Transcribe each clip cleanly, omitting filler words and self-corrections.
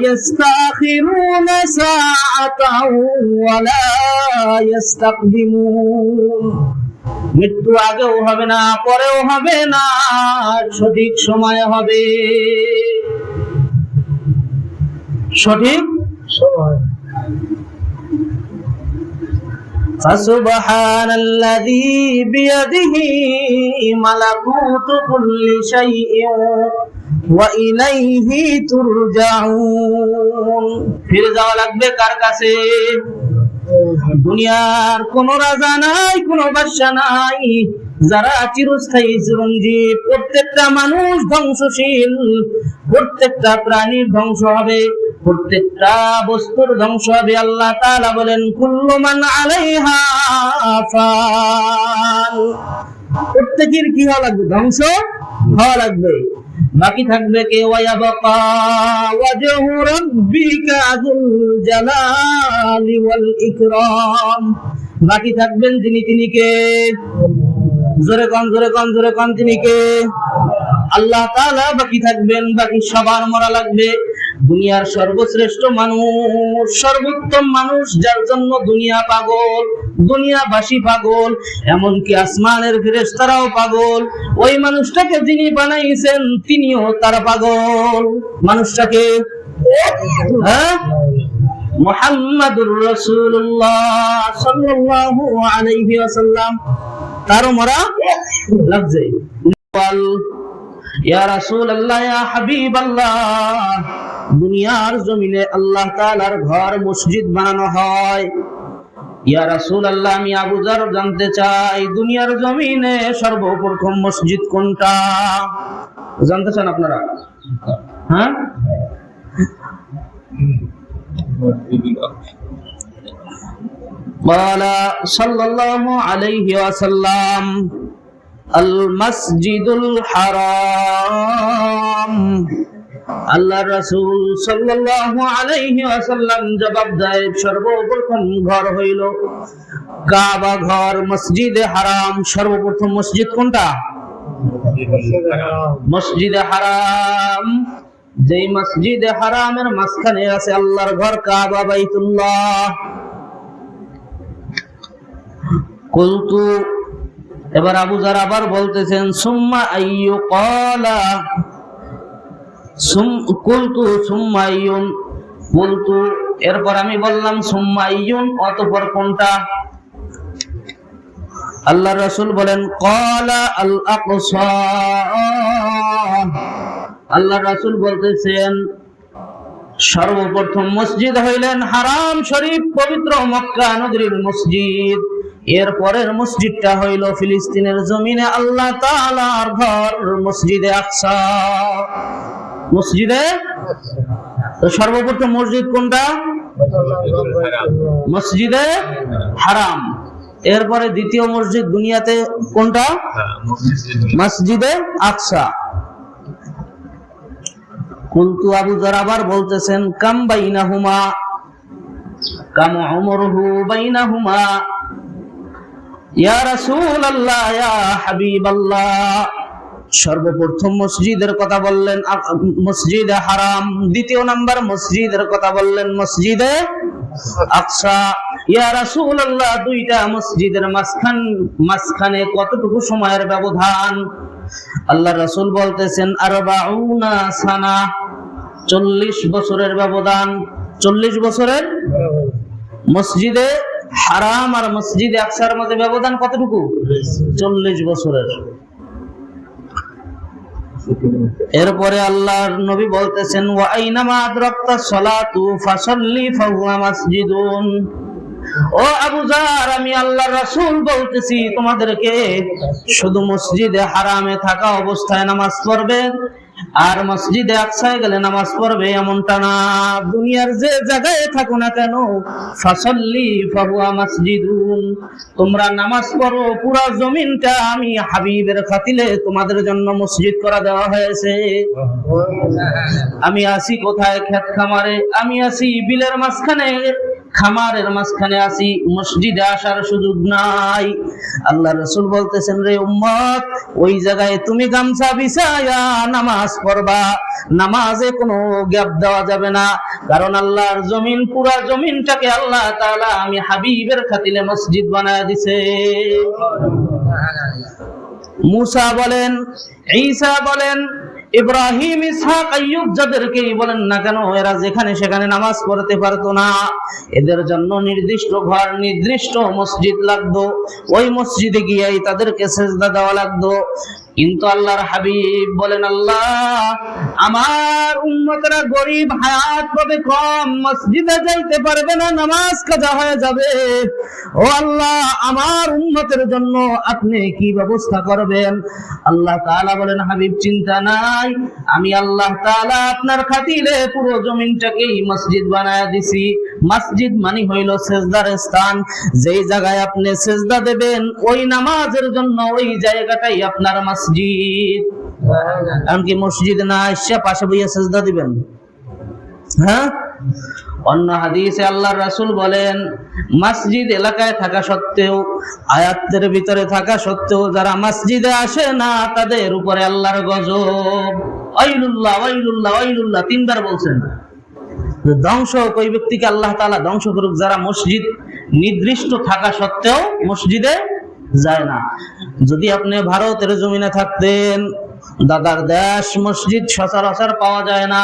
يستأخرون ساعة ولا يستقدمون। মৃত্যু আগেও হবে না, পরেও হবে না, সঠিক সময়ে হবে, সঠিক সময়। فسبحان الذي بيده ملكوت كل شيء وإليه ترجعون। ফিরে যাওয়া লাগবে কার কাছে? দুনিয়ার কোন রাজা নাই, কোন বাদশা নাই যারা চিরস্থায়ী চিরঞ্জীব। প্রত্যেকটা মানুষ ধ্বংসশীল, প্রত্যেকটা প্রাণীর ধ্বংস হবে, প্রত্যেকটা বস্তুর ধ্বংস হবে। আল্লাহ তাআলা বলেন কুল্লু মান আলাইহা ফান। প্রত্যেকের কি হওয়া লাগবে? ধ্বংস হওয়া লাগবে। বাকি থাকবে কে? ওয়ায়াবকা ওয়াজহু রাব্বিকা যুল জালালি ওয়াল ইকরাম। বাকি থাকবেন যিনি, তিনি কে? জোরে কোন, জোরে কোন, জোরে কোন, তিনি কে? আল্লাহ তাআলা বাকি থাকবেন। বাকি সবার মরা লাগবে। দুনিয়ার সর্বশ্রেষ্ঠ মানুষ, সর্বোত্তম মানুষ, যার জন্য দুনিয়া পাগল, দুনিয়াবাসী পাগল, এমনকি আসমানের ফেরেশতারাও পাগল, ওই মানুষটাকে যিনি বানাইছেন তিনিও তার পাগল। মানুষটাকে মুহাম্মাদুর রাসূলুল্লাহ সাল্লাল্লাহু আলাইহি ওয়াসাল্লাম, তারও মরা লাগছে। ইয়া রাসূলুল্লাহ, ইয়া হাবিবাল্লাহ, দুনিয়ার জমিনে আল্লাহ তাআলার ঘর মসজিদ বানানো হয়। ইয়া রাসূলুল্লাহ, আমি আবু যর জানতে চাই দুনিয়ার জমিনে সর্বপ্রথম মসজিদ কোনটা? জানতে চান আপনারা? হ্যাঁ, قال صلى الله عليه وسلم المسجد الحرام। আল্লাহ রাসূল সাল্লাল্লাহু আলাইহি ওয়াসাল্লাম জবাব দেয়, সর্বপ্রথম ঘর হইল কাবা ঘর, মসজিদে হারাম। সর্বপ্রথম মসজিদ কোনটা? মসজিদে হারাম। যেই মসজিদে হারামের মাঝখানে আছে আল্লাহর ঘর কাবা, বাইতুল্লাহ। কুলতু, এবার আবু যর আবার বলতেছেন সুম্মা আইয়ু ক্বালা, কুলতু সুম্মা আইয়ুন, কুলতু এরপর আমি বললাম সুম্মা আইয়ুন, অতঃপর কোনটা? আল্লাহ রাসূল বলেন ক্বালা আল আকসা। আল্লাহ রাসূল বলতেছেন সর্বপ্রথম মসজিদ হইলেন হারাম শরীফ, পবিত্র মক্কা নগরীর মসজিদ। এরপরের মসজিদটা হইল ফিলিস্তিনের জমিনে আল্লাহ তাআলার ঘর, মসজিদে আকসা। মসজিদে তো সর্বপ্রথম মসজিদ কোনটা? মসজিদে হারাম। এরপরে দ্বিতীয় মসজিদ দুনিয়াতে কোনটা? মসজিদে আকসা। কুলতু, আবু যর আবার বলতেছেন কাম বাইনাহুমা, কাম উমরহু বাইনাহুমা। ইয়া রাসূলুল্লাহ, ইয়া হাবিবাল্লাহ, সর্বপ্রথম মসজিদের কথা বললেন মসজিদে হারাম, দ্বিতীয় নাম্বার মসজিদের কথা বললেন মসজিদে আকসা। ইয়া রাসূলুল্লাহ, দুইটা মসজিদের মাঝখানে কতটুকু সময়ের ব্যবধান? আল্লাহ রাসূল বলতেছেন আরবাউনা সানা, 40 বছরের ব্যবধান। 40 বছরের মসজিদে হারাম আর মসজিদে আকসার মধ্যে ব্যবধান কতটুকু? 40 বছরের। এরপরে আল্লাহর নবী বলতেছেন ওয়া আইনামা আদরাকতা সালাতু ফাসাল্লি ফাহুয়া মাসজিদুন। ও আবু যর, আমি আল্লাহর রাসূল বলতেছি তোমাদেরকে শুধু মসজিদে হারামে থাকা অবস্থায় নামাজ পড়বে আর মসজিদে আকসায় গেলে নামাজ পড়বে এমনটা না। দুনিয়ার যে জায়গায় থাকো না কেন, ফাসাল্লি ফাহুয়া মাসজিদুন, তোমরা নামাজ পড়ো, পুরো জমিনটা আমি হাবিবের খাতিলে তোমাদের জন্য মসজিদ করা দেওয়া হয়েছে। আমি আছি কোথায়? ক্ষেত খামারে। আমি আছি বিলের মাঝখানে, খামারের মাঝখানে আছি, মসজিদে আসার সুযোগ নাই। আল্লাহ রাসূল বলতেছেন, রে উম্মত, ওই জায়গায় তুমি গামছা বিছায়া নামাজ পড়বা। নামাজে কোনো গ্যাপ দেওয়া যাবে না, কারণ আল্লাহর জমিন, পুরা জমিনটাকে আল্লাহ তাআলা আমি হাবিবের খাতিরে মসজিদ বানায়া দিছে। মুসা বলেন, ঈসা বলেন, ইব্রাহিম, ইসহাক, আইয়ুব, যাদেরকেই বলেন না কেন, এরা যেখানে সেখানে নামাজ পড়তে পারতো না। এদের জন্য নির্দিষ্ট ঘর, নির্দিষ্ট মসজিদ লাগতো। ওই মসজিদে গিয়েই তাদেরকে সেজদা দেওয়া লাগতো। কিন্তু আল্লাহর হাবিব বলেন, আল্লাহ, আমার উম্মতরা গরিব, হায়াত পাবে কম, মসজিদে যাইতে পারবে না, নামাজ কাজা হয়ে যাবে। ও আল্লাহ, আমার উম্মতের জন্য আপনি কি ব্যবস্থা করবেন? আল্লাহ তাআলা বলেন, হাবিব, চিন্তা নাই, আমি আল্লাহ তাআলা আপনার খাতিরে পুরো জমিনটাকেই মসজিদ বানায়া দিছি। মসজিদ মানে হইল সেজদার স্থান। যেই জায়গায় আপনি সেজদা দেবেন, ওই নামাজের জন্য ওই জায়গাটাই আপনার মসজিদ। এমনকি মসজিদ না এসে পাশে বইয়া সেজদা দিবেন? হ্যাঁ। অন্য হাদিসে আল্লাহর রাসূল বলেন, মসজিদ এলাকায় থাকা সত্ত্বেও, আয়াতের ভিতরে থাকা সত্ত্বেও যারা মসজিদে আসে না, তাদের উপরে আল্লাহর গজব। ওয়াইলুল্লাহ, ওয়াইলুল্লাহ, ওয়াইলুল্লাহ, তিনবার বলছেন। ধ্বংস হোক ওই ব্যক্তিকে, আল্লাহ তাআলা ধ্বংস করুক, যারা মসজিদ নির্দিষ্ট থাকা সত্ত্বেও মসজিদে যায় না। যদি আপনি ভারতের জমিনে থাকতেন, দাদার দেশ, মসজিদ সচরাচর পাওয়া যায় না।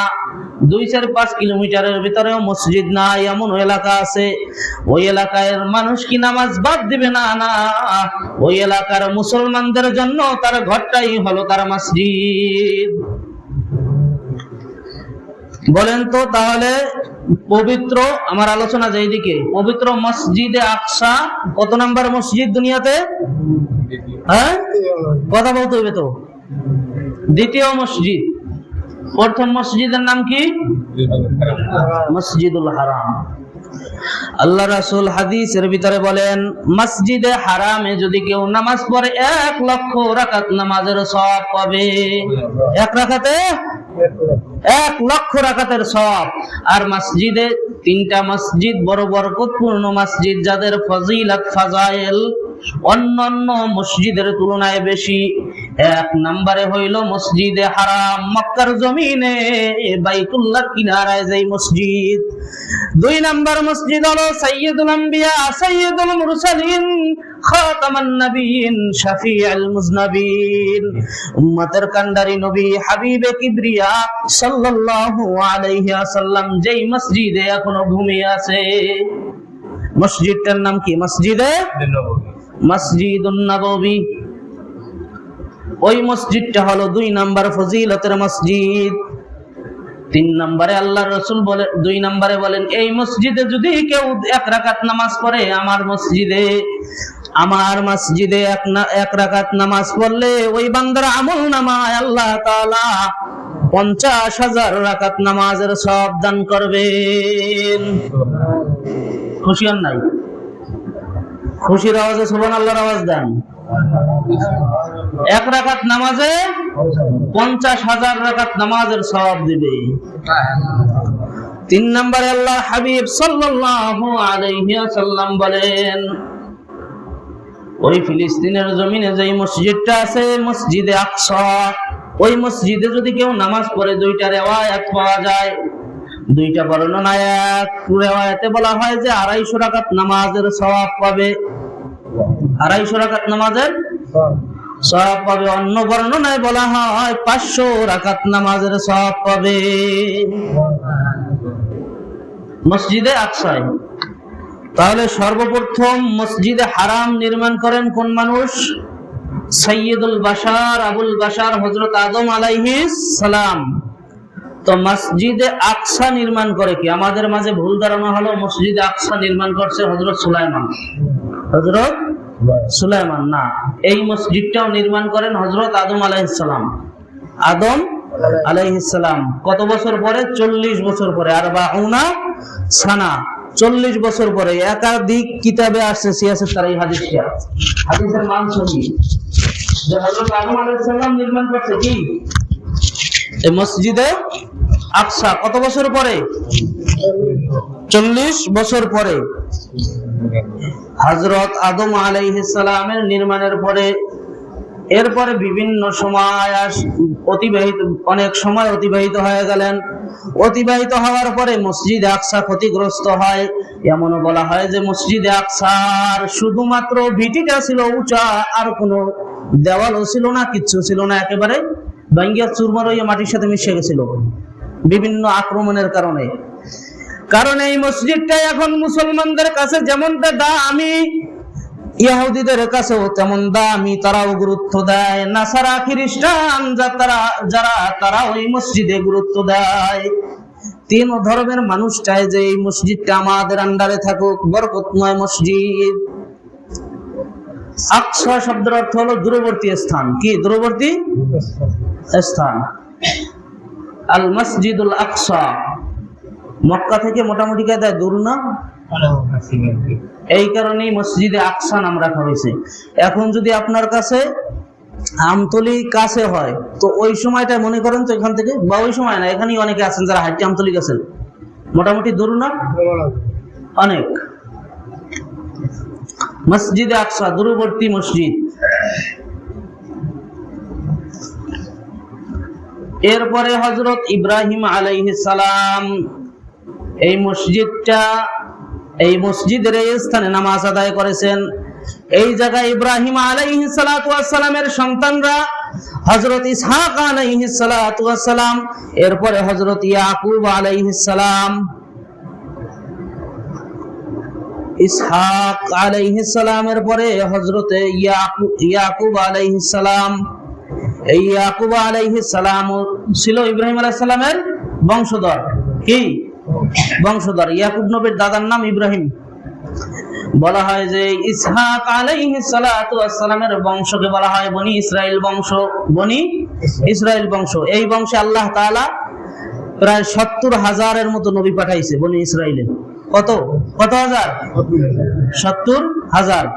2-4-5 কিলোমিটারের ভিতরেও মসজিদ নাই, এমন এলাকা আছে। ওই এলাকার মানুষ কি নামাজ বাদ দিবে? না, না। ওই এলাকার মুসলমানদের জন্য তার ঘরটাই হলো তার মসজিদ। বলেন তো তাহলে, পবিত্র, আমার আলোচনা যেদিকে, পবিত্র মসজিদে আকসা কত নাম্বার মসজিদ দুনিয়াতে? হ্যাঁ, কথা বলতে হইবে তো। দ্বিতীয় মসজিদ। প্রথম মসজিদের নাম কি? মসজিদুল হারাম। আল্লাহ রাসূল হাদিসের ভিতরে বলেন, মসজিদে হারামে যদি কেউ নামাজ পড়ে 1 লক্ষ রাকাত নামাজের সওয়াব পাবে। 1 রাকাতে 1 লক্ষ রাকাতের সওয়াব। আর মসজিদে 3টা মসজিদ বড় বরকতপূর্ণ মসজিদ, যাদের ফজিলত, ফাজাইল অন্যান্য মসজিদের তুলনায় বেশি। 1 নম্বরে হইল মসজিদে হারাম, মক্কার জমিনে বাইতুল্লাহর কিনারায় যেই মসজিদ। 2 নম্বর মসজিদ হলো সাইয়্যিদুল আম্বিয়া, সাইয়্যিদুল মুরসালিন, খাতামান নবিয়্যিন, শাফিউল মুজনাবিন, উম্মতের কান্ডারি নবী, হাবিবে কিবরিয়া সাল্লাল্লাহু আলাইহি ওয়াসাল্লাম যেই মসজিদে এখনো ঘুমিয়ে আছে। মসজিদটার নাম কি? মসজিদে নববী, মসজিদুন নববী। ওই মসজিদটা হলো 2 নম্বর ফজিলতের মসজিদ। 3 নম্বরে আল্লাহর রাসূল বলে, 2 নম্বরে বলেন, এই মসজিদে যদি কেউ 1 রাকাত নামাজ পড়ে, আমার মসজিদে 1 রাকাত নামাজ পড়লে ওই বান্দার আমল নামায় আল্লাহ তাআলা 50,000 রাকাত নামাজের সওয়াব দান করবেন। খুশি হন নাই? খুশির আওয়াজে সুবহানাল্লাহর আওয়াজ দেন। 1 রাকাত নামাজে 50,000 রাকাত নামাজের সওয়াব দিবে। 3 নম্বরে আল্লাহ হাবিব সাল্লাল্লাহু আলাইহি ওয়াসাল্লাম বলেন, ওই ফিলিস্তিনের জমিনে যেই মসজিদটা আছে, মসজিদে আকসা, ওই মসজিদে যদি কেউ নামাজ পড়ে, 2টা রিওয়ায়াত পাওয়া যায়। 2টা বর্ণনায়, এক রিওয়ায়াতে বলা হয় যে 250 রাকাত নামাজের সওয়াব পাবে। 250 রাকাত নামাজের সওয়াব পাবে। অন্য বর্ণনায় বলা হয় 500 রাকাত নামাজের সওয়াব পাবে মসজিদে আকসায়। তাহলে সর্বপ্রথম মসজিদে হারাম নির্মাণ করেন কোন মানুষ? সাইয়্যিদুল বাশার, আবুল বাশার, হযরত আদম আলাইহিস সালাম। তো মসজিদে আকসা নির্মাণ করে কি? আমাদের মাঝে ভুল ধারণা হলো মসজিদে আকসা নির্মাণ করছে হযরত সুলাইমান। হযরত সুলাইমান না, এই মসজিদটাও নির্মাণ করেন হযরত আদম আলাইহিস সালাম। আদম আলাইহিস সালাম কত বছর পরে? 40 বছর পরে। 40 সানা, 40 বছর পরে। একাধিক কিতাবে আসছে সিয়াসত তারাই হাদিসটা, হাদিসের মান সহি, যে হযরত আদম আলাইহিস সালাম নির্মাণ করছে কি? এই মসজিদে আকসা কত বছর পরে? 40 বছর পরে। হযরত আদম আলাইহিস সালামের নির্মাণের পরে এরপরে বিভিন্ন সময় অনেক সময় অতিবাহিত হয়ে গেলেন। অতিবাহিত হওয়ার পরে মসজিদে আকসা ক্ষতিগ্রস্ত হয়। এমনও বলা হয় যে মসজিদে আকসার শুধুমাত্র ভিটিটা ছিল উঁচা, আর কোনো দেওয়ালও ছিল না, কিচ্ছু ছিল না, একেবারে ভাঙ্গিয়া চুরমার হইয়া মাটির সাথে মিশে গেছিল বিভিন্ন আক্রমণের কারণে। কারণ এই মসজিদটা এখন মুসলমানদের কাছে যেমনটা দামি, ইহুদিদের কাছেও তেমন দামি, তারাও গুরুত্ব দেয়। নাসারা খ্রিস্টান যারা ওই মসজিদে গুরুত্ব দেয়। তিন ধর্মের মানুষ চায় যে এই মসজিদটা আমাদের আন্ডারে থাকুক, বরকতময় মসজিদ। আকসা শব্দের অর্থ হলো দূরবর্তী স্থান। কি দূরবর্তী স্থান? আল মসজিদুল আকসা মক্কা থেকে মোটামুটি কায়দায় দূর না, এই কারণেই মসজিদে আকসা নাম রাখা হয়েছে। এখন যদি আপনার কাছে আমতলি কাছে হয় তো ওই সময়টা মনে করেন তো এখান থেকে, বা ওই সময় না, এখানেই অনেকে আছেন যারা হাইটে আমতলি গেছেন, মোটামুটি দূর না অনেক। মসজিদে আকসা দূরবর্তী মসজিদ। এরপরে হযরত ইব্রাহিম আলাইহিস সালাম এই মসজিদের এই স্থানে নামাজ আদায় করেছেন। এই জায়গায় ইব্রাহিম আলাইহিস সালাতু ওয়াস সালামের সন্তানরা হযরত ইসহাক আলাইহিস সালাতু ওয়াস সালাম, এরপরে হযরত ইয়াকুব আলাইহিস সালাম, ইসহাক আলাইহিস সালামের পরে হযরত ইয়াকুব আলাইহিস সালাম। এই ইয়াকুব আলাইহিস সালাম ছিল ইব্রাহিম আলাইহিস সালামের বংশধর। কি বংশধর? ইয়াকুব নবীর দাদার নাম ইব্রাহিম। বলা হয় যে ইসহাক আলাইহিস সালাতু ওয়াস সালামের বংশকে বলা হয় বনি ইসরাইল বংশ। বনি ইসরাইল বংশ। এই বংশে আল্লাহ তাআলা প্রায় 70,000-এর মতো নবী পাঠাইছে বনি ইসরাইলে। কত হাজার? 70,000।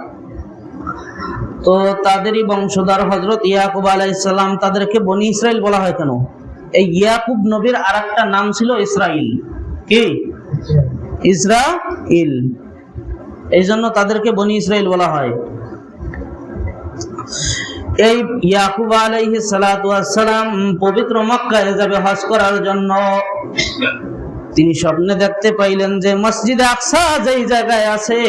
তো তাদেরই বংশধর হযরত ইয়াকুব আলাইহিস সালাম, তাদেরকে বনি ইসরাইল বলা হয় কেন? এই ইয়াকুব নবীর আরেকটা নাম ছিল ইসরাইল। কি? ইসরাইল। এই জন্য তাদেরকে বনি ইসরাইল বলা হয়। এই ইয়াকুব আলাইহিস সালাতু ওয়াস সালাম পবিত্র মক্কায় যাবে হজ করার জন্য। তিনি স্বপ্নে দেখতে পাইলেন যে মসজিদে আকসা যেই জায়গায় আছে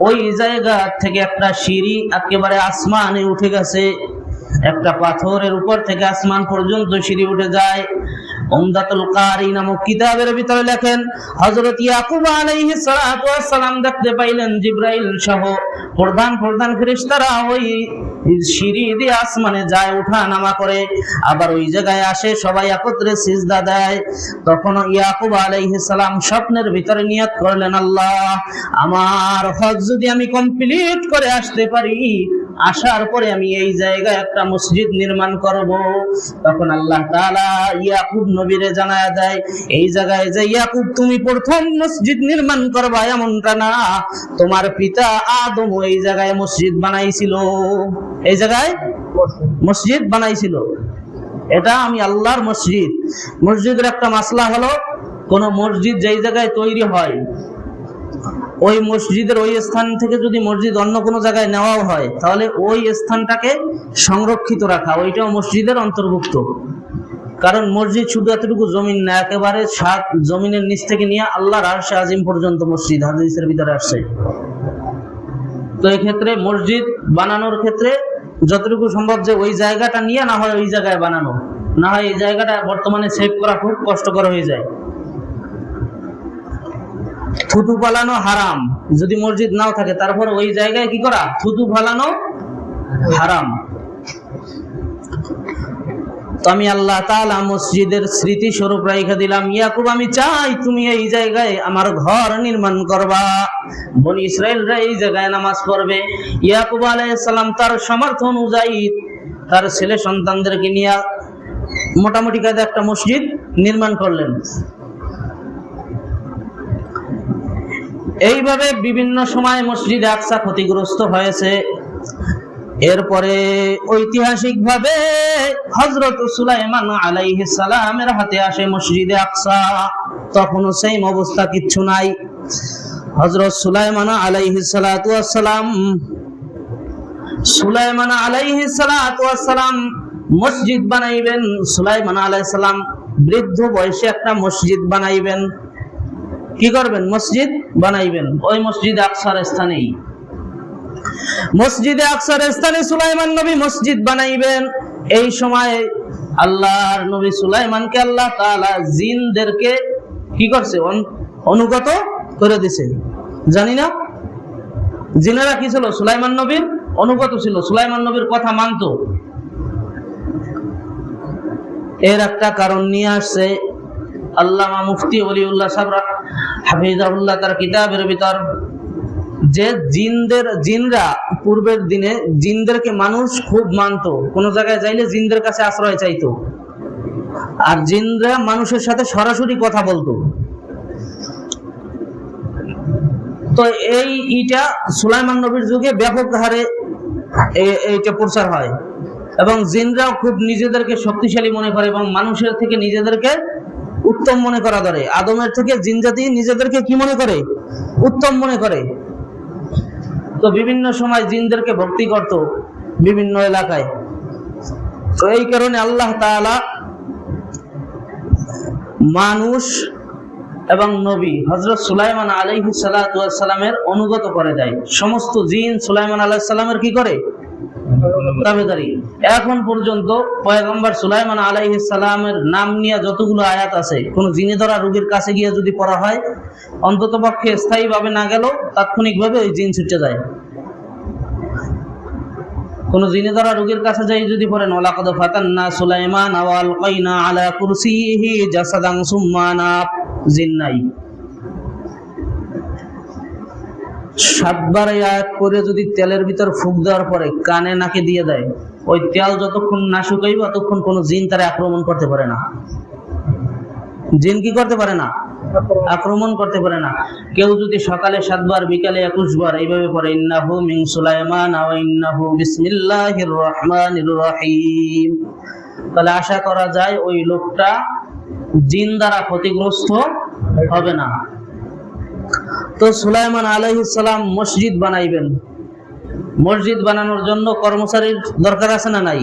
ওই জায়গা থেকে একটা সিঁড়ি একেবারে আসমানে উঠে গেছে। একটা পাথরের উপর থেকে আসমান পর্যন্ত সিঁড়ি উঠে যায়। উমদাতুল কারি নামক কিতাবের ভিতরে লেখেন হযরত ইয়াকুব আলাইহিস সালাতু ওয়াস সালাম দেখতে পাইলেন জিবরাইল সহ প্রধান ফেরেশতারা ওই সিঁড়ি দিয়ে আসমানে যায়, ওঠা নামা করে, আবার ওই জায়গায় আসে, সবাই একত্রে সিজদা দেয়। তখন ইয়াকুব আলাইহিস সালাম স্বপ্নের ভিতরে নিয়ত করলেন, আল্লাহ, আমার হজ যদি আমি কমপ্লিট করে আসতে পারি, আসার পরে আমি এই জায়গায় একটা মসজিদ নির্মাণ করব। তখন আল্লাহ তাআলা ইয়াকুব নবীরে জানায়া দেয়, এই জায়গায় যে ইয়াকুব তুমি প্রথম মসজিদ নির্মাণ করবা এমনটা না, তোমার পিতা আদম এই জায়গায় মসজিদ বানাইছিল। এই জায়গায় মসজিদ বানাইছিল। এটা আমি আল্লাহর মসজিদ। মসজিদের একটা মাসলা হলো, কোন মসজিদ যেই জায়গায় তৈরি হয় ওই মসজিদের ওই স্থান থেকে যদি মসজিদ অন্য কোনো জায়গায় নেওয়া হয় তাহলে ওই স্থানটাকে সংরক্ষিত রাখা, ওইটাও মসজিদের অন্তর্ভুক্ত। কারণ মসজিদ শুধু এতটুকু জমিন না, একেবারে 7 জমিনের নিচ থেকে নিয়ে আল্লাহর আরশে আজিম পর্যন্ত মসজিদ হাদিসের ভিতরে আসছে। তো এই ক্ষেত্রে মসজিদ বানানোর ক্ষেত্রে যতটুকু সম্ভব যে ওই জায়গাটা নিয়ে না হয় ওই জায়গায় বানানো, না হয় এই জায়গাটা বর্তমানে সেভ করা খুব কষ্টকর হয়ে যায়। থুতু ফালানো হারাম, যদি মসজিদ নাও থাকে তারপর ওই জায়গায় কি করা? থুতু ফালানো হারাম। তো আমি আল্লাহ তাআলা মসজিদের স্মৃতি স্বরূপ রাইখা দিলাম, ইয়াকুব আমি চাই তুমি এই জায়গায় আমার ঘর নির্মাণ করবা, বনি ইসরাইলরা এই জায়গায় নামাজ পড়বে। ইয়াকুব আলাইহিস সালাম তার সামর্থ্য অনুযায়ী তার ছেলে সন্তানদেরকে নিয়ে মোটামুটি কায়দা একটা মসজিদ নির্মাণ করলেন। এইভাবে বিভিন্ন সময় মসজিদ আকসা ক্ষতিগ্রস্ত হয়েছে। এরপরে ঐতিহাসিক ভাবে হযরত সুলাইমান আলাইহিস সালামের হাতে আসে মসজিদে আকসা। তখনও সেম অবস্থা, কিচ্ছু নাই। হযরত সুলাইমান আলাইহিস সালাতু ওয়াস সালাম মসজিদ বানাইবেন। সুলাইমান আলাইহিস সালাম বৃদ্ধ বয়সে একটা মসজিদ বানাইবেন। কি করবেন? মসজিদ বানাইবেন ওই মসজিদে আকসার স্থানেই। মসজিদে আকসার স্থানে সুলাইমান নবী মসজিদ বানাইবেন। এই সময় আল্লাহর নবী সুলাইমানকে আল্লাহ তাআলা জিনদেরকে কি করছে? অনুগত করে দিয়েছে। জানি না জিনেরা কি ছিল? সুলাইমান নবীর অনুগত ছিল, সুলাইমান নবীর কথা মানতো। এর একটা কারণ নিয়ে আসছে আল্লামা মুফতি ওলিউল্লাহ সাহেব হাফিজাহুল্লাহ তার কিতাবের ভিতর, যে জিনরা পূর্বের দিনে জিনদেরকে মানুষ খুব মানতো। কোন জায়গায় যাইলে জিনদের কাছে আশ্রয় চাইতো, আর জিনরা মানুষের সাথে সরাসরি কথা বলতো। তো এইটা সুলাইমান নবীর যুগে ব্যাপক হারে এইটা প্রচার হয়, এবং জিনরাও খুব নিজেদেরকে শক্তিশালী মনে করে এবং মানুষের থেকে নিজেদেরকে উত্তম মনে করা ধরে। আদমের থেকে জিন জাতি নিজেদেরকে কি মনে করে? উত্তম মনে করে। তো বিভিন্ন সময় জিনদেরকে ভক্তি করত বিভিন্ন এলাকায়। তো এই কারণে আল্লাহ তাআলা মানুষ এবং নবী হযরত সুলাইমান আলাইহিস সালাতু ওয়াস সালামের অনুগত করে দেয়। সমস্ত জিন সুলাইমান আলাইহিস সালামের কি করে? তাবেদারি। এখন পর্যন্ত পয়গম্বর সুলাইমান আলাইহিস সালামের নাম নিয়ে যতগুলো আয়াত আছে, কোন জিনে ধরা রোগীর কাছে গিয়ে যদি পড়া হয়, অন্তত পক্ষে স্থায়ীভাবে না গেলেও তাৎক্ষণিকভাবে ওই জিন ছুটে যায়। কোন জিনে ধরা রোগীর কাছে যাই যদি পড়েন ওয়ালাকাদ ফাতান্না সুলাইমান ওয়া আলকাইনা আলা কুরসিহি জাসাদান সুম্মা নাব, জিন নাই। 7 বার এই আয়াত করে যদি তেলের ভিতর ফুঁক দেওয়ার পরে কানে নাকে দিয়ে দেয়, ওই তেল যতক্ষণ না শুকাইবে ততক্ষণ কোন জিন তারা আক্রমণ করতে পারে না। জিন কি করতে পারে না? আক্রমণ করতে পারে না। কেউ যদি সকালে 7 বার, বিকালে 21 বার এইভাবে পড়ে ইন্নাহু মিন সুলাইমান ওয়া ইন্নাহু বিসমিল্লাহির রহমানির রহিম, তাহলে আশা করা যায় ওই লোকটা জিন দ্বারা ক্ষতিগ্রস্ত হবে না। তো সুলাইমান আলাইহিস সালাম মসজিদ বানাইবেন। মসজিদ বানানোর জন্য কর্মচারীর দরকার আছে না নাই?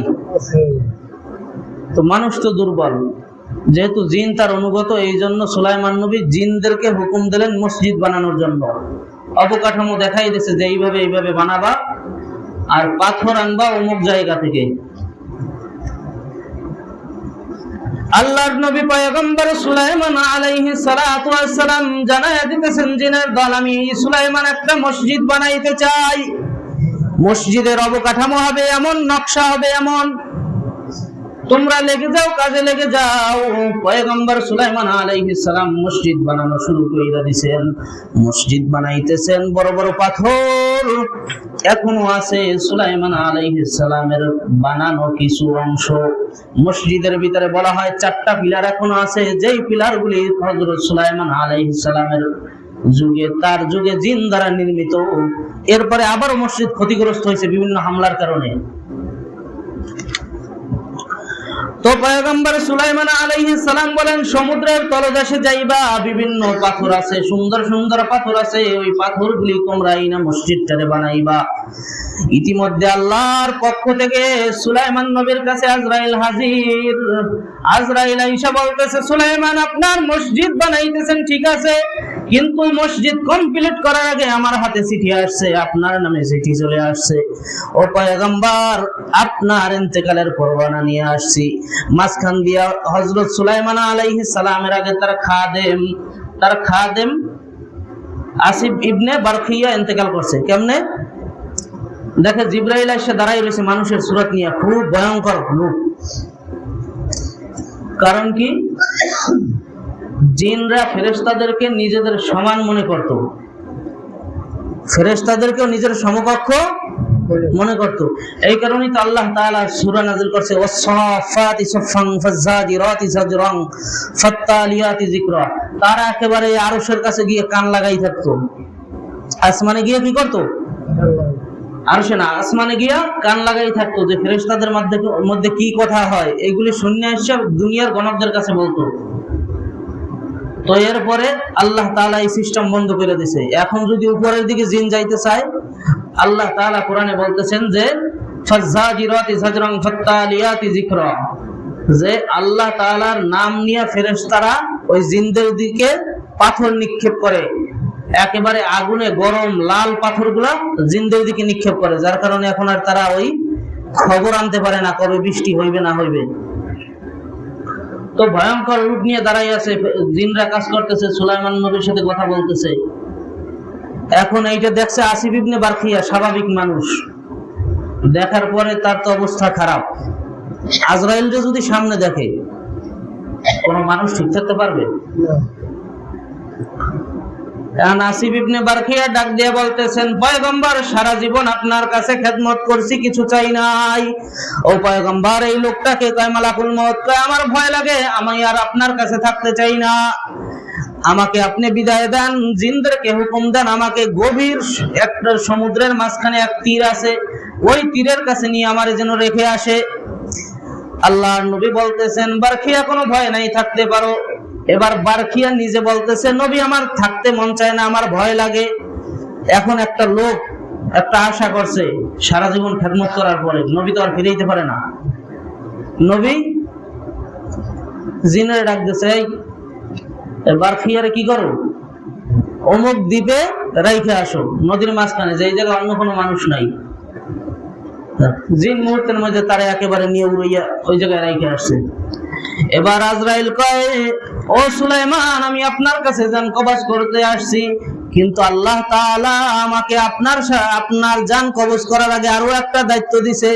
তো মানুষ তো দুর্বল, যেহেতু জিন তার অনুগত, এই জন্য সুলাইমান নবী জিনদেরকে হুকুম দিলেন মসজিদ বানানোর জন্য। অবকাঠামো দেখাই দিয়েছে যে এইভাবে বানাবা, আর পাথর আনবা অমুক জায়গা থেকে। আল্লাহর নবী পয়গম্বর সুলাইমান আলাইহিস সালাতু ওয়াস সালাম জানায়া দিতেছেন জিনের দল, আমি সুলাইমান একটা মসজিদ বানাইতে চাই। মসজিদের অবকাঠামো হবে এমন, নকশা হবে এমন, তোমরা লেগে যাও, কাজে লেগে যাও। পয়গম্বর সুলাইমান আলাইহিস সালাম মসজিদ বানানো শুরু কইরা দিবেন। মসজিদ বানাইতেছেন, বড় বড় পাথর এখনো আছে সুলাইমান আলাইহিস সালামের বানানো কিছু অংশ। মসজিদের ভিতরে বলা হয় 4টা পিলার এখনো আছে, যেই পিলারগুলি হযরত সুলাইমান আলাইহিস সালামের যুগে, তার যুগে জিন দ্বারা নির্মিত। এরপরে আবার মসজিদ ক্ষতিগ্রস্ত হয়েছে বিভিন্ন হামলার কারণে। তো পয়গম্বর সুলাইমান আলাইহিস সালাম বলেন, সমুদ্রের তলদেশে যাইবা, বিভিন্ন পাথর আছে, সুন্দর সুন্দর পাথর আছে, ওই পাথরগুলি তোমরা এই না মসজিদটারে বানাইবা। ইতিমধ্যে আল্লাহর পক্ষ থেকে সুলাইমান নবীর কাছে আজরাইল হাজির। আজরাইল আইসা বলতেছে, সুলাইমান আপনার মসজিদ বানাইতেছেন ঠিক আছে, কিন্তু মসজিদ কমপ্লিট করার আগে আমার হাতে চিঠি আসছে, আপনার নামে চিঠি চলে আসছে। ও পয়গম্বর, আপনার ইন্তেকালের পরওয়ানা নিয়ে আসছি। মাঝখান দিয়া হযরত সুলাইমান আলাইহিস সালামের আগে তার খাদেম আসিফ ইবনে বারখিয়া ইন্তেকাল করছে। কেমনে? দেখে জিবরাইল এসে দাঁড়াই রয়েছে মানুষের সুরত নিয়ে, খুব ভয়ঙ্কর রূপ। কারণ কি? জিনরা ফেরেশতাদেরকে নিজেদের সমান মনে করত, ফেরেশতাদেরকেও নিজের সমকক্ষ মনে করত। এই কারণেই তো আল্লাহ তাআলা সূরা নাযিল করছে, ওয়াস-সাফাতি সাফান ফায-যাজিরাতি যাজরান ফাত-তালিয়াতি যিকরা। তারা একেবারে আরশের কাছে গিয়ে কান লাগাই থাকতো, আসমানে গিয়ে কি করত? আর সে না আসমানে গিয়া কান লাগাই থাকতো যে ফেরেশতাদের মধ্যে কি কথা হয়, এগুলি শূন্য এসে দুনিয়ার গণকদের কাছে বলতো। তো এরপরে আল্লাহ তাআলা এই সিস্টেম বন্ধ করে দিয়েছে। এখন যদি উপরের দিকে জিন যাইতে চায়, আল্লাহ তাআলা কোরআনে বলতেছেন যে ফাজ্জাজিরাতি জাজরান ফাত্তালিয়াতি যিকরা, যে আল্লাহ তাআলার নাম নিয়ে ফেরেশতারা ওই জিনদের দিকে পাথর নিক্ষেপ করে, একেবারে আগুনে গরম লাল পাথরগুলা জিনদের দিকে নিক্ষেপ করে, যার কারণে এখন আর তারা ওই খবর আনতে পারে না কবে বৃষ্টি হইবে না হইবে। তো ভয়ঙ্কর রূপ নিয়ে দাঁড়াই আছে, জিনরা কাজ করতেছে, সুলাইমান নবীর সাথে কথা বলতেছে। এখন এইটা দেখছে আসিফ ইবনে বারখিয়া, স্বাভাবিক মানুষ, দেখার পরে তার তো অবস্থা খারাপ। আজরাইলকে যদি সামনে দেখে কোন মানুষ ঠিক থাকতে পারবে? আসিফ ইবনে বারখিয়া ডাক দিয়ে বলতেছেন, পয়গম্বর সারা জীবন আপনার কাছে খেদমত করছি, কিছু চাই নাই। ও পয়গম্বর, এই লোকটাকে কয় মালাকুল মউত, কয় আমার ভয় লাগে, আমি আর আপনার কাছে থাকতে চাই না, আমাকে আপনি বিদায় দেন। জিনদেরকে হুকুম দেন আমাকে গভীর একটা সমুদ্রের মাঝখানে এক তীর আছে, ওই তীরের কাছে নিয়ে আমার যেন রেখে আসে। আল্লাহর নবী বলতেছেন, বারখিয়া কোনো ভয় নাই, থাকতে পারো। এবার বারখিয়া নিজে বলতেছে, নবী আমার থাকতে মন চায় না, আমার ভয় লাগে। এখন একটা লোক একটা আশা করছে সারা জীবন খেদমত করার পরে, নবী তো আর ফিরে যেতে পারে না। নবী জিনের ডাক দিয়েছে, বারখিয়ারে কি করো, অমুক দ্বীপে রাইখে আসো, নদীর মাঝখানে, যে এই জায়গায় অন্য কোনো মানুষ নাই। জিন মুহূর্তের মধ্যে তারা একেবারে নিয়ে উড়াইয়া ওই জায়গায় রাইখে আসছে। এবার আজরাইল কয়, ও সুলাইমান, আমি আপনার কাছে জান কবজ করতে আসছি, কিন্তু আল্লাহ তাআলা আমাকে আপনার জান কবজ করার আগে আরো একটা দায়িত্ব দিছে,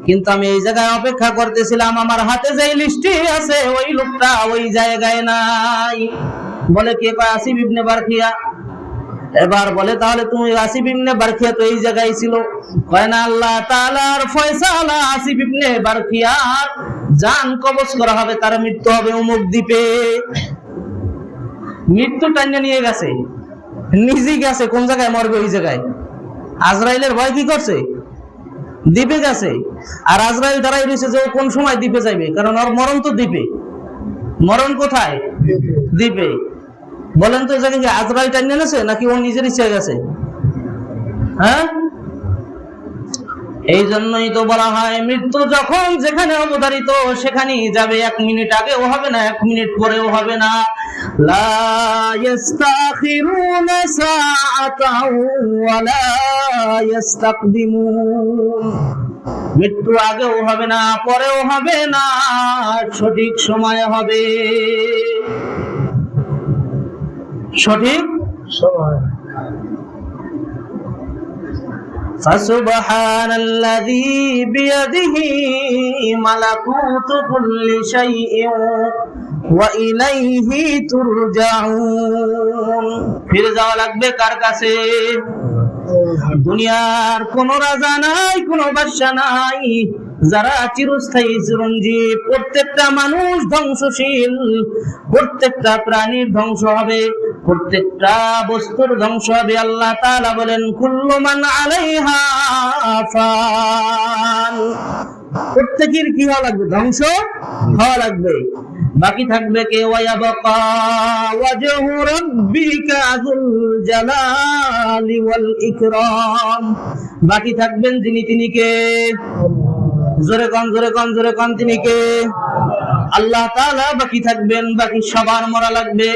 কিন্তু আমি এই জায়গায় অপেক্ষা করতেছিলাম, আমার হাতে যে লিস্টটি আছে ওই লোকটা ওই জায়গায় নাই। বলে কে? কয় আসিফ ইবনে বারখিয়া। এবার বলে, তাহলে তুমি আসিফ ইবনে বারখিয়া তো এই জায়গায় ছিল। কয় না, আল্লাহ তাআলার ফয়সালা, আসিফ ইবনে বারখিয়ার জান কবজ করা হবে, তার মৃত্যু হবে অমুক দ্বীপে। মৃত্যু টাইনে নিয়ে গেছে, নিজে গেছে, কোন জায়গায় মরবে ওই জায়গায়। আজরাইলের ভয় কি করছে? দ্বীপে গেছে। আর আজরাইল দাঁড়াই রয়েছে যে কোন সময় দ্বীপে যাইবে, কারণ ওর মরণ তো দ্বীপে। মরণ কোথায়? দ্বীপে। বলেন তো, জায়গায় আজরাইল টাইনে গেছে নাকি ও নিজের ইচ্ছা গেছে? হ্যাঁ, এই জন্যই তো বলা হয়, মৃত্যু যখন যেখানে অবধারিত সেখানেই যাবে, 1 মিনিট আগেও হবে না, 1 মিনিট পরেও হবে না। লা ইস্তাখিরুনা সাআতাও ওয়া লা ইস্তাকদিমুন। মৃত্যু আগেও হবে না, পরেও হবে না, সঠিক সময়ে হবে, সঠিক সময়। فسبحان الذي بيده ملكوت كل شيء وإليه ترجعون। ফিরে যাওয়া লাগবে কার কাছে? দুনিয়ার কোন রাজা নাই, কোন বাদশা নাই, যারা চিরস্থায়ী চিরঞ্জীব। প্রত্যেকটা মানুষ ধ্বংসশীল, প্রত্যেকটা প্রাণীর ধ্বংস হবে, প্রত্যেকটা বস্তুর ধ্বংস হবে। আল্লাহ তাআলা বলেন, কুল্লু মান আলাইহা ফান। প্রত্যেকের কি হওয়া লাগবে? ধ্বংস হওয়া লাগবে। বাকি থাকবে কে? ওয়ায়াবকা ওয়াজহু রাব্বিকা যুল জালালি ওয়াল ইকরাম। বাকি থাকবেন যিনি, তিনি কে? জোরে কন, জোরে কন, জোরে কন, তিনি কে? আল্লাহ তাআলা বাকি থাকবেন। বাকি সবার মরা লাগবে।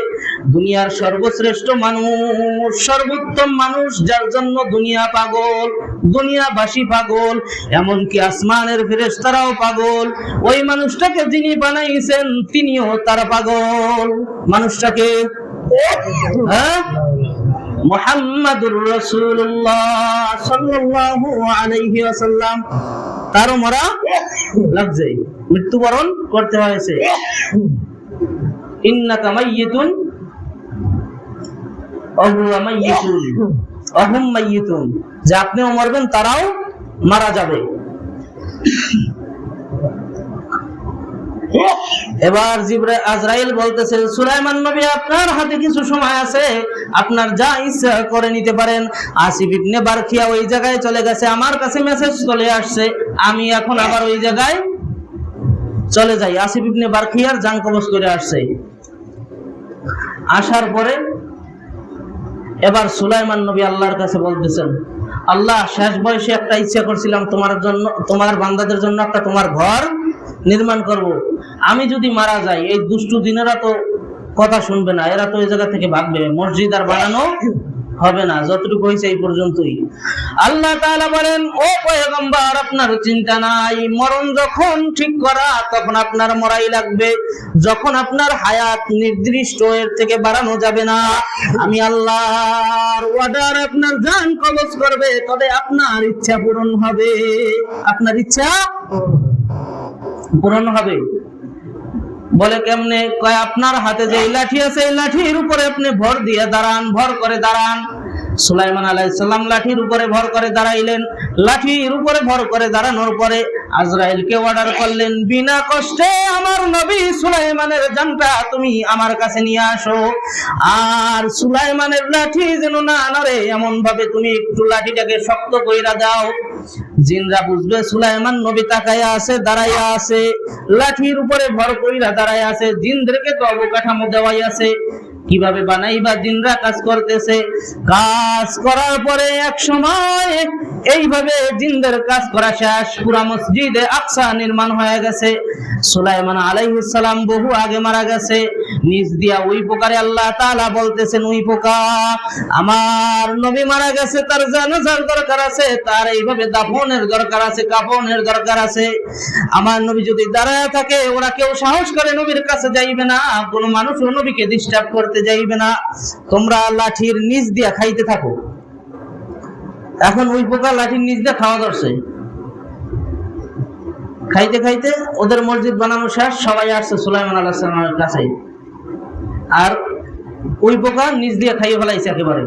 দুনিয়ার সর্বশ্রেষ্ঠ মানুষ, সর্বোত্তম মানুষ, যার জন্য দুনিয়া পাগল, দুনিয়াবাসী পাগল, এমনকি আসমানের ফেরেশতারাও পাগল, ওই মানুষটাকে যিনি বানাইছেন তিনিও তার পাগল। মানুষটাকে মুহাম্মাদুর রাসূলুল্লাহ সাল্লাল্লাহু আলাইহি ওয়াসাল্লাম, তারও মরা লাগছে, মৃত্যুবরণ করতে হয়েছে। ইন্নাকা মাইয়িতুন ওয়া হুয়া মাইয়িতুন ওয়া হুম মাইয়িতুন, যে আপনিও মরবেন তারাও মারা যাবে। এবার আজরাইল বলতেছে, সুলাইমান নবী আপনার হাতে কিছু সময় আছে, আপনার যা ইচ্ছা করে নিতে পারেন। আসিফ ইবনে বারখিয়া ওই জায়গায় চলে গেছে, আমার কাছে মেসেজ চলে আসছে, আমি এখন আবার ওই জায়গায় চলে যাই। আসিফ ইবনে বারখিয়ার জান কবজ করে আসছে। আসার পরে এবার সুলাইমান নবী আল্লাহর কাছে বলতেছেন, আল্লাহ, শেষ বয়সে একটা ইচ্ছা করছিলাম তোমার জন্য, তোমার বান্দাদের জন্য একটা তোমার ঘর নির্মাণ করব। আমি যদি মারা যাই, এই দুষ্টু দিনেরা তো কথা শুনবে না, এরা তো এই জায়গা থেকে ভাগবে, মসজিদ আর বানানো হবে না, যতটুকু হয়েছে এই পর্যন্তই। আল্লাহ তাআলা বলেন, ও পয়গম্বর, আপনার চিন্তা নাই, মরণ যখন ঠিক করা তখন আপনার মরাই লাগবে। যখন আপনার হায়াত নির্দিষ্ট, এর থেকে বাড়ানো যাবে না। আমি আল্লাহর অর্ডার আপনার জান কবজ করবে, তবে আপনার ইচ্ছা পূরণ হবে, আপনার ইচ্ছা পূরণ হবে। বলে কেমনে? কয়, আপনার হাতে যে লাঠি আছে, এই লাঠির উপরে আপনি ভর দিয়ে দাঁড়ান, ভর করে দাঁড়ান। সুলাইমান আলাইহিস সালাম লাঠির উপরে ভর করে দাঁড়াইলেন। লাঠির উপরে ভর করে দাঁড়ানোর পরে আজরাইলকে অর্ডার করলেন, বিনা কষ্টে আমার নবী সুলাইমানের জানটা তুমি আমার কাছে নিয়ে আসো, আর সুলাইমানের লাঠি যেন না নড়ে, এমন ভাবে তুমি একটু লাঠিটাকে শক্ত কইরা দাও। জিনরা বুঝবে সুলাইমান নবী তাকায়া আছে, দাঁড়াইয়া আছে, লাঠির উপরে ভর কইরা দাঁড়াইয়া আছে। জিনদেরকে তো অবকাঠামো দেওয়াই আছে, কিভাবে বানাইবা? জিনরা কাজ করতেছে। কাজ করার পরে এক সময় এইভাবে জিনদের কাজ করা শেষ, পুরা মসজিদে আকসা নির্মাণ হয়ে গেছে। সুলাইমান আলাইহিস সালাম বহু আগে মারা গেছে। নিজ দিয়া ওই প্রকারে আল্লাহ তাআলা বলতেছেন, ওই পোকা আমার নবী মারা গেছে, তার জানাজার দরকার আছে, তার এইভাবে দাফনের দরকার আছে, কাফনের দরকার আছে। আমার নবী যদি দাঁড়ায় থাকে, ওরা কেউ সাহস করে নবীর কাছে যাইবে না, কোনো মানুষও নবীকে ডিস্টার্ব করতে যাইবে না। তোমরা লাঠির নিচ দিয়া খাইতে থাকো। এখন ওই পোকা লাঠির নিচ দিয়ে খাওয়া ধরছে। খাইতে খাইতে ওদের মসজিদ বানানো শেষ, সবাই আসছে সুলাইমান আলাইহিস সালামের কাছে, আর ওই পোকা নিচ দিয়ে খাইয়ে ফেলাইছে একেবারে।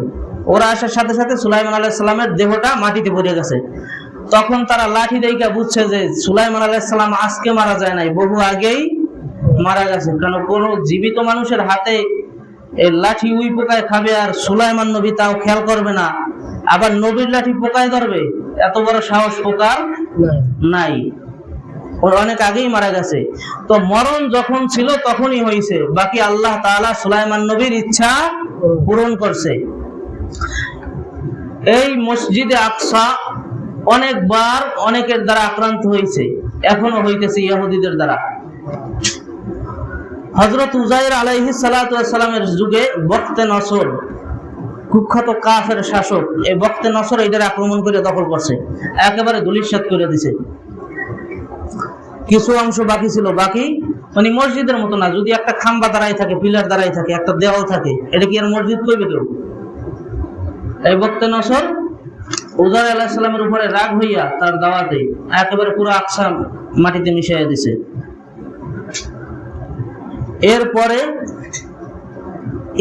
ওরা আসার সাথে সাথে সুলাইমান আলাইহিস সালামের দেহটা মাটিতে পড়ে গেছে। তখন তারা লাঠি দেইকা বুঝছে যে সুলাইমান আলাইহিস সালাম আজকে মারা যায় নাই, বহু আগেই মারা গেছে। কারণ কোন জীবিত মানুষের হাতে এই লাঠি উই পোকায় খাবে, আর সুলাইমান নবী তাও খেয়াল করবে না, আবার নবীর লাঠি পোকায় ধরবে, এত বড় সাহস পোকার নাই। ওর অনেক আগেই মারা গেছে। তো মরণ যখন ছিল তখনই হয়েছে, বাকি আল্লাহ তাআলা সুলাইমান নবীর ইচ্ছা পূরণ করছে। এই মসজিদে আকসা অনেকবার অনেকের দ্বারা আক্রান্ত হয়েছে, এখনো হইতেছে ইহুদিদের দ্বারা। হযরত উযাইর আলাইহিস সালাতু ওয়াস সালামের যুগে বখতে নসর, কুখ্যাত কাফের শাসক, এই বখতে নসর এটার আক্রমণ করে দখল করছে, একেবারে ধূলিসাৎ করে দিছে। কিছু অংশ বাকি ছিল, বাকি মানে মসজিদের মতো না। যদি একটা খাম্বা দাঁড়াই থাকে, পিলার দাঁড়াই থাকে, একটা দেওয়াল থাকে, এটা কি আর মসজিদ কইবে কেউ? এই বখতে নসর উযাইর আলাইহিস সালামের উপরে রাগ হইয়া তার দাওয়াতে একেবারে পুরো আকসা মাটিতে মিশাইয়া দিছে। এরপরে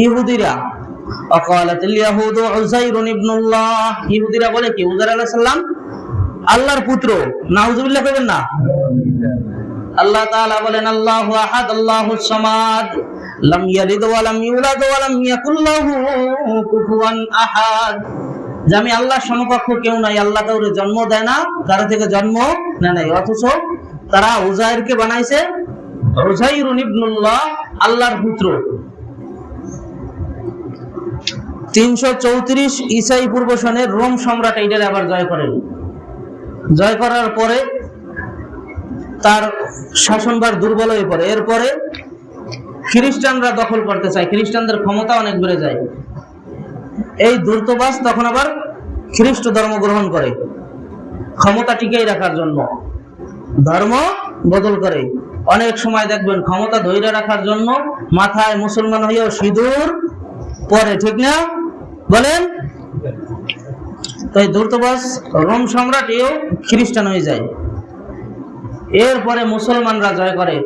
ইহুদিরা অকালাতিল ইয়াহুদু উযাইরুন ইবনুল্লাহ, ইহুদিরা বলে কি উযাইর আলাইহিস সালাম আল্লাহর পুত্র। নাউজুবিল্লাহ কইবেন না। আল্লাহ তাআলা বলেন, আল্লাহু আহাদ আল্লাহুস সামাদ লাম ইয়ালিদ ওয়া লাম ইউলাদ ওয়া লাম ইয়াকুল লাহু কুফুয়ান আহাদ। যে আমি আল্লাহর সমকক্ষ কেউ নাই, আল্লাহ কাউকে জন্ম দেয় না, কারো থেকে জন্ম নেয় নাই, অথচ তারা উযাইরকে বানাইছে উযাইরুন ইবনুল্লাহ, আল্লাহর পুত্র। 334 ঈসাই পূর্ব সনের রোম সম্রাট এইটারে আবার জয় করেন। জয় করার পরে তার শাসনভার দুর্বল হয়ে পড়ে। এরপরে খ্রিস্টানরা দখল করতে চায়, খ্রিস্টানদের ক্ষমতা অনেক বেড়ে যায়। এই ধূর্তবাস তখন আবার খ্রিস্ট ধর্ম গ্রহণ করে, ক্ষমতা টিকিয়ে রাখার জন্য ধর্ম বদল করে। অনেক সময় দেখবেন ক্ষমতা ধরে রাখার জন্য মাথায় মুসলমান হইয়াও সিঁদুর পরে, ঠিক না বলেন? তাই ধূর্তবাস রোম সম্রাট এও খ্রিস্টান হয়ে যায়। এরপরে মুসলমানরা জয় করে।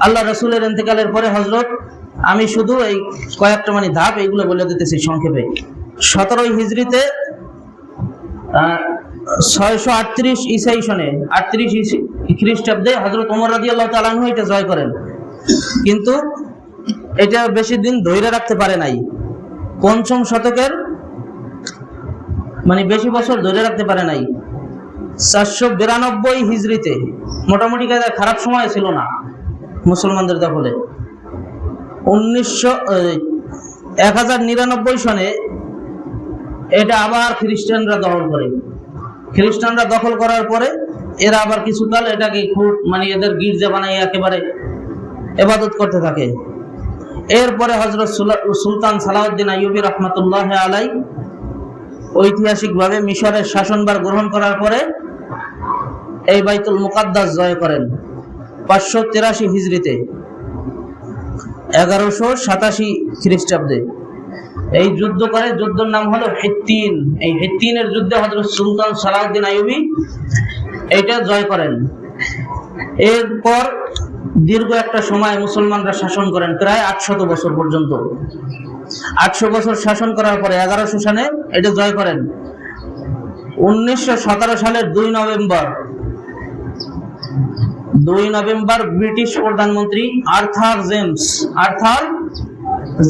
আল্লাহ রাসূলের ইন্তেকালের পরে হযরত, আমি শুধু এই কয়েকটা মানে ধাপ এইগুলো বলে দিতেছি সংক্ষেপে। 17 হিজরিতে 638 ঈসাই সনে 38 খ্রিস্টাব্দে হযরত ওমর রাদিয়াল্লাহু তাআলা আনহু এটা জয় করেন, কিন্তু এটা বেশি দিন ধরে রাখতে পারে নাই। পঞ্চম শতকের মানে বেশি বছর ধরে রাখতে পারে নাই। 492 হিজরিতে, মোটামুটি খারাপ সময় ছিল না মুসলমানদের দখলে। 1099 সনে এটা আবার খ্রিস্টানরা দখল করে। খ্রিস্টানরা দখল করার পরে এরা আবার কিছুকাল এটাকে খুব মানে এদের গির্জা বানাই একেবারে ইবাদত করতে থাকে। এরপরে হযরত সুলতান সালাউদ্দিন আইয়ুবী রাহমাতুল্লাহ আলাইহি ঐতিহাসিকভাবে মিশরের শাসনভার গ্রহণ করার পরে এই বাইতুল মুকাদ্দাস জয় করেন 583 হিজরিতে, 1187 খ্রিস্টাব্দে। এই যুদ্ধ করে, যুদ্ধের নাম হলো হিত্তিন। এই হিত্তিনের যুদ্ধে হযরত সুলতান সালাউদ্দিন আইয়ুবী এটা জয় করেন। এরপর দীর্ঘ একটা সময় মুসলমানরা শাসন করেন, প্রায় 800 বছর পর্যন্ত। 800 বছর শাসন করার পরে 1100 সনে এটা জয় করেন। 1917 সালের 2 নভেম্বর ব্রিটিশ প্রধানমন্ত্রী আর্থার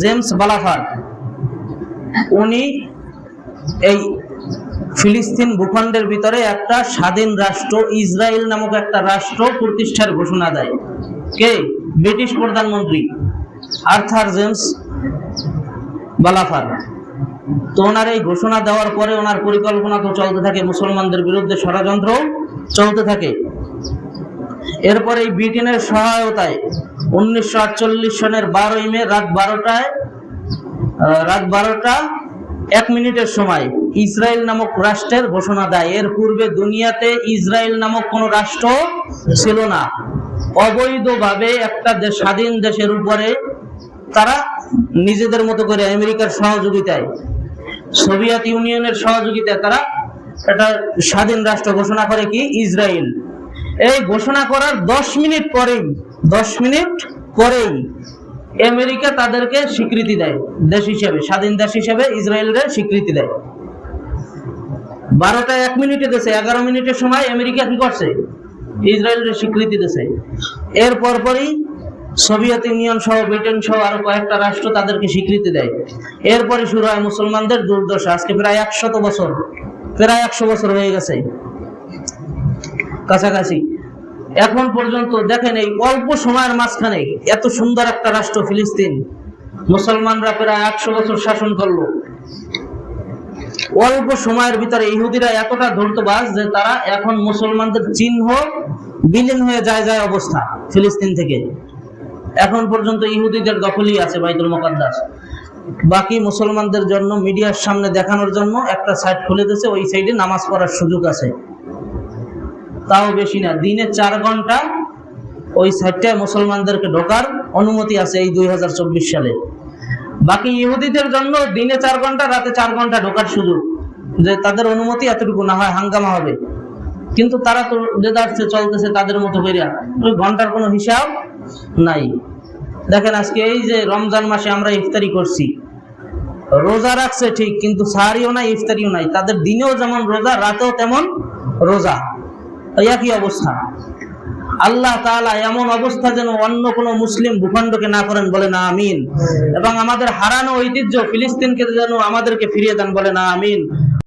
জেমস বালাফার উনি এই ফিলিস্তিন ভূখণ্ডের ভিতরে একটা স্বাধীন রাষ্ট্র ইসরায়েল নামক একটা রাষ্ট্র প্রতিষ্ঠার ঘোষণা দেয়। কে? ব্রিটিশ প্রধানমন্ত্রী আর্থার জেমস বালাফার। তো ওনার এই ঘোষণা দেওয়ার পরে ওনার পরিকল্পনা তো চলতে থাকে, মুসলমানদের বিরুদ্ধে ষড়যন্ত্র চলতে থাকে। এরপর এই ব্রিটেনের সহায়তায় 1948 সনের 12 মে রাত 12টা 1 মিনিটের সময় ইসরায়েল নামক রাষ্ট্রের ঘোষণা দেয়। এর পূর্বে দুনিয়াতে ইসরায়েল নামক কোন রাষ্ট্র ছিল না। অবৈধভাবে একটা স্বাধীন দেশের উপরে তারা নিজেদের মতো করে আমেরিকার সহযোগিতায়, সোভিয়েত ইউনিয়নের সহযোগিতায় তারা একটা স্বাধীন রাষ্ট্র ঘোষণা করে, কি? ইসরায়েল। এই ঘোষণা করার 10 মিনিট পরেই আমেরিকা তাদেরকে স্বীকৃতি দেয়, দেশ হিসেবে, স্বাধীন দেশ হিসেবে ইসরায়েলের স্বীকৃতি দেয়। 12টা 1 মিনিটে দিয়েছে, 11 মিনিটের সময় আমেরিকা কি করছে? ইসরায়েলের স্বীকৃতি দিয়েছে। এর পরপরই সোভিয়েত ইউনিয়ন সহ ব্রিটেন সহ আরো কয়েকটা রাষ্ট্র তাদেরকে স্বীকৃতি দেয়। এরপরে শুরু হয় মুসলমানদের দুর্দশা। আজকে প্রায় 100 বছর হয়ে গেছে কাছাকাছি। এখন পর্যন্ত দেখেন এই অল্প সময়ের মাঝখানে এত সুন্দর একটা রাষ্ট্র ফিলিস্তিন, মুসলমানরা প্রায় 100 বছর শাসন করলো। অল্প সময়ের ভিতরে ইহুদিরা এতটা ধূর্তবাজ যে তারা এখন মুসলমানদের চিহ্ন বিলীন হয়ে যায় অবস্থা। ফিলিস্তিন থেকে এখন পর্যন্ত ইহুদিদের দখলই আছে বাইতুল মুকাদ্দাস। বাকি মুসলমানদের জন্য মিডিয়ার সামনে দেখানোর জন্য একটা সাইট খুলে দিয়েছে, ওই সাইডে নামাজ পড়ার সুযোগ আছে, তাও বেশি না, দিনে 4 ঘন্টা ওই সাইটটায় মুসলমানদেরকে ঢোকার অনুমতি আছে এই 2024 সালে। বাকি ইহুদিদের জন্য দিনে 4 ঘন্টা, রাতে 4 ঘন্টা ঢোকার সুযোগ, যে তাদের অনুমতি এতটুকু না হয় হাঙ্গামা হবে। কিন্তু তারা তো দেদারসে চলতেছে তাদের মতো করে, ওই ঘন্টার কোনো হিসাব নাই। দেখেন আজকে এই যে রমজান মাসে আমরা ইফতারি করছি, রোজা রাখছে ঠিক, কিন্তু সাহারিও নাই, ইফতারিও নাই। তাদের দিনেও যেমন রোজা, রাতেও তেমন রোজা, একই অবস্থা। আল্লাহ তাআলা এমন অবস্থা যেন অন্য কোন মুসলিম ভূখণ্ডকে না করেন, বলে না আমিন। এবং আমাদের হারানো ঐতিহ্য ফিলিস্তিনকে যেন আমাদেরকে ফিরিয়ে দেন, বলে না আমিন।